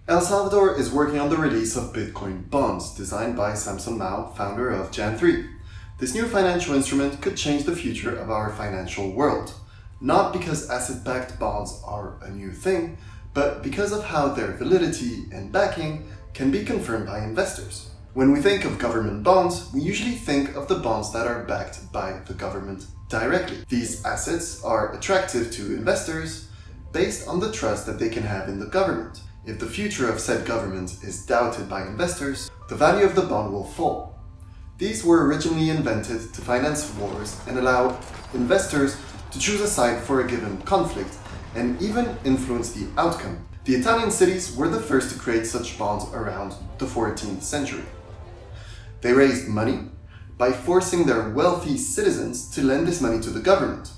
El Salvador is working on the release of Bitcoin bonds, designed by Samson Mao, founder of Jan3. This new financial instrument could change the future of our financial world, not because asset-backed bonds are a new thing, but because of how their validity and backing can be confirmed by investors. When we think of government bonds, we usually think of the bonds that are backed by the government directly. These assets are attractive to investors based on the trust that they can have in the government. If the future of said government is doubted by investors, the value of the bond will fall. These were originally invented to finance wars and allow investors to choose a side for a given conflict and even influence the outcome. The Italian cities were the first to create such bonds around the 14th century. They raised money by forcing their wealthy citizens to lend this money to the government.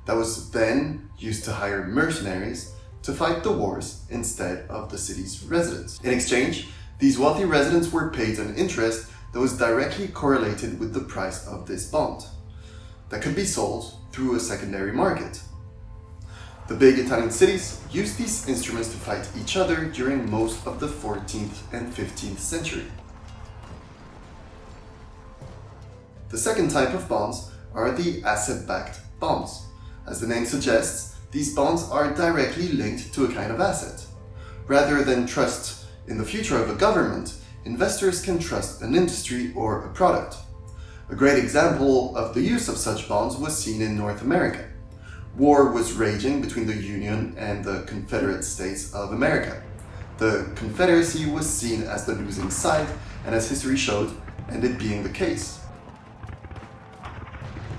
That was then used to hire mercenaries to fight the wars instead of the city's residents. In exchange, these wealthy residents were paid an interest that was directly correlated with the price of this bond, that could be sold through a secondary market. The big Italian cities used these instruments to fight each other during most of the 14th and 15th century. The second type of bonds are the asset-backed bonds. As the name suggests, these bonds are directly linked to a kind of asset. Rather than trust in the future of a government, investors can trust an industry or a product. A great example of the use of such bonds was seen in North America. War was raging between the Union and the Confederate States of America. The Confederacy was seen as the losing side, and as history showed, ended being the case.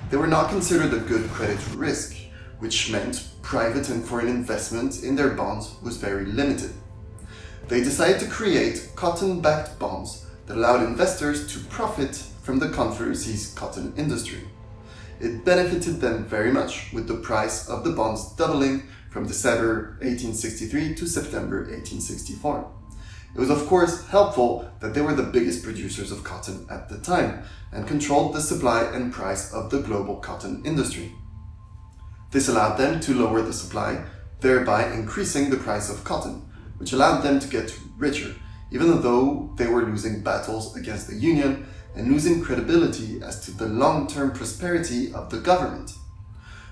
They were not considered a good credit risk, which meant private and foreign investment in their bonds was very limited. They decided to create cotton-backed bonds that allowed investors to profit from the Confederacy's cotton industry. It benefited them very much, with the price of the bonds doubling from December 1863 to September 1864. It was of course helpful that they were the biggest producers of cotton at the time and controlled the supply and price of the global cotton industry. This allowed them to lower the supply, thereby increasing the price of cotton, which allowed them to get richer, even though they were losing battles against the Union and losing credibility as to the long-term prosperity of the government.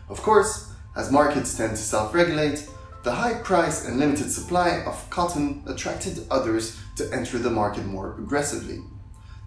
Of course, as markets tend to self-regulate, the high price and limited supply of cotton attracted others to enter the market more aggressively.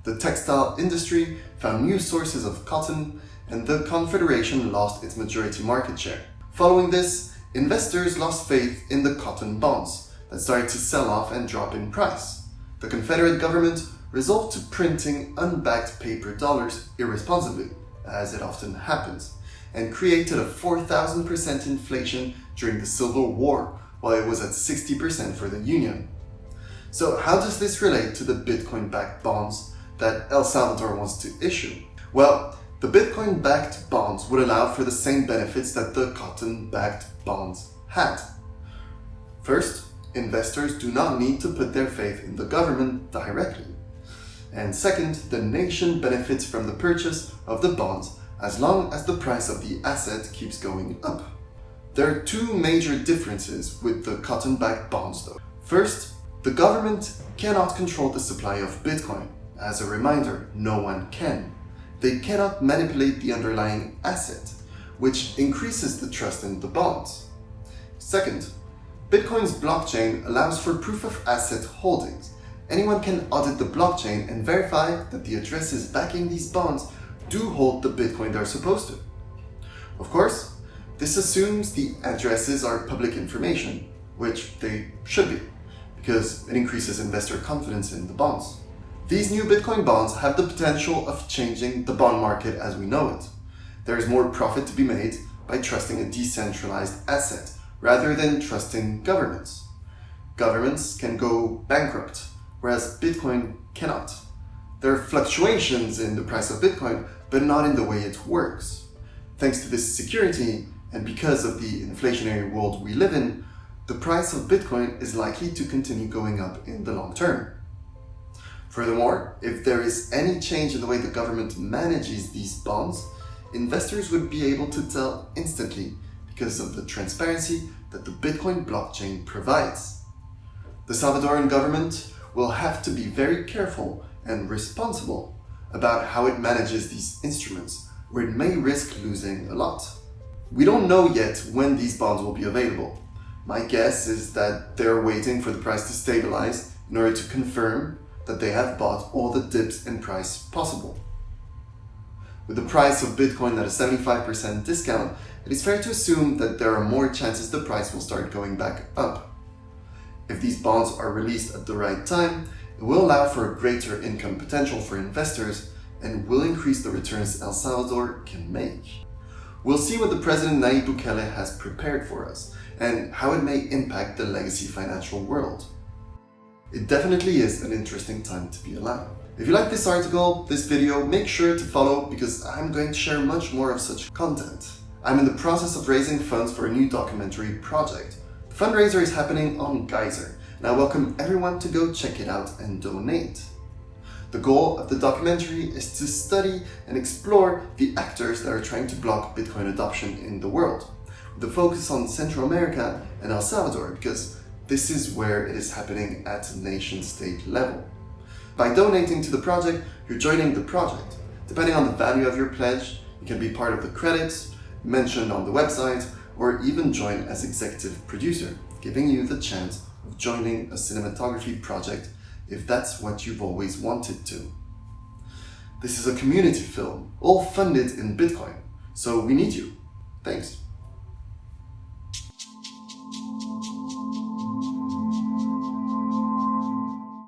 The textile industry found new sources of cotton, and the Confederation lost its majority market share. Following this, investors lost faith in the cotton bonds that started to sell off and drop in price. The Confederate government resolved to printing unbacked paper dollars irresponsibly, as it often happens, and created a 4,000% inflation during the Civil War, while it was at 60% for the Union. So how does this relate to the Bitcoin-backed bonds that El Salvador wants to issue? Well, the Bitcoin-backed bonds would allow for the same benefits that the cotton-backed bonds had. First, investors do not need to put their faith in the government directly. And second, the nation benefits from the purchase of the bonds as long as the price of the asset keeps going up. There are two major differences with the cotton-backed bonds though. First, the government cannot control the supply of Bitcoin. As a reminder, no one can. They cannot manipulate the underlying asset, which increases the trust in the bonds. Second, Bitcoin's blockchain allows for proof of asset holdings. Anyone can audit the blockchain and verify that the addresses backing these bonds do hold the Bitcoin they're supposed to. Of course, this assumes the addresses are public information, which they should be, because it increases investor confidence in the bonds. These new Bitcoin bonds have the potential of changing the bond market as we know it. There is more profit to be made by trusting a decentralized asset rather than trusting governments. Governments can go bankrupt, whereas Bitcoin cannot. There are fluctuations in the price of Bitcoin, but not in the way it works. Thanks to this security, and because of the inflationary world we live in, the price of Bitcoin is likely to continue going up in the long term. Furthermore, if there is any change in the way the government manages these bonds, investors would be able to tell instantly because of the transparency that the Bitcoin blockchain provides. The Salvadoran government will have to be very careful and responsible about how it manages these instruments, where it may risk losing a lot. We don't know yet when these bonds will be available. My guess is that they're waiting for the price to stabilize in order to confirm that they have bought all the dips in price possible. With the price of Bitcoin at a 75% discount, it is fair to assume that there are more chances the price will start going back up. If these bonds are released at the right time, it will allow for a greater income potential for investors and will increase the returns El Salvador can make. We'll see what the President Nayib Bukele has prepared for us and how it may impact the legacy financial world. It definitely is an interesting time to be alive. If you like this article, this video, make sure to follow because I'm going to share much more of such content. I'm in the process of raising funds for a new documentary project. The fundraiser is happening on Geyser, and I welcome everyone to go check it out and donate. The goal of the documentary is to study and explore the actors that are trying to block Bitcoin adoption in the world, with a focus on Central America and El Salvador, because this is where it is happening at a nation-state level. By donating to the project, you're joining the project. Depending on the value of your pledge, you can be part of the credits, mentioned on the website, or even join as executive producer, giving you the chance of joining a cinematography project if that's what you've always wanted to. This is a community film, all funded in Bitcoin, so we need you. Thanks.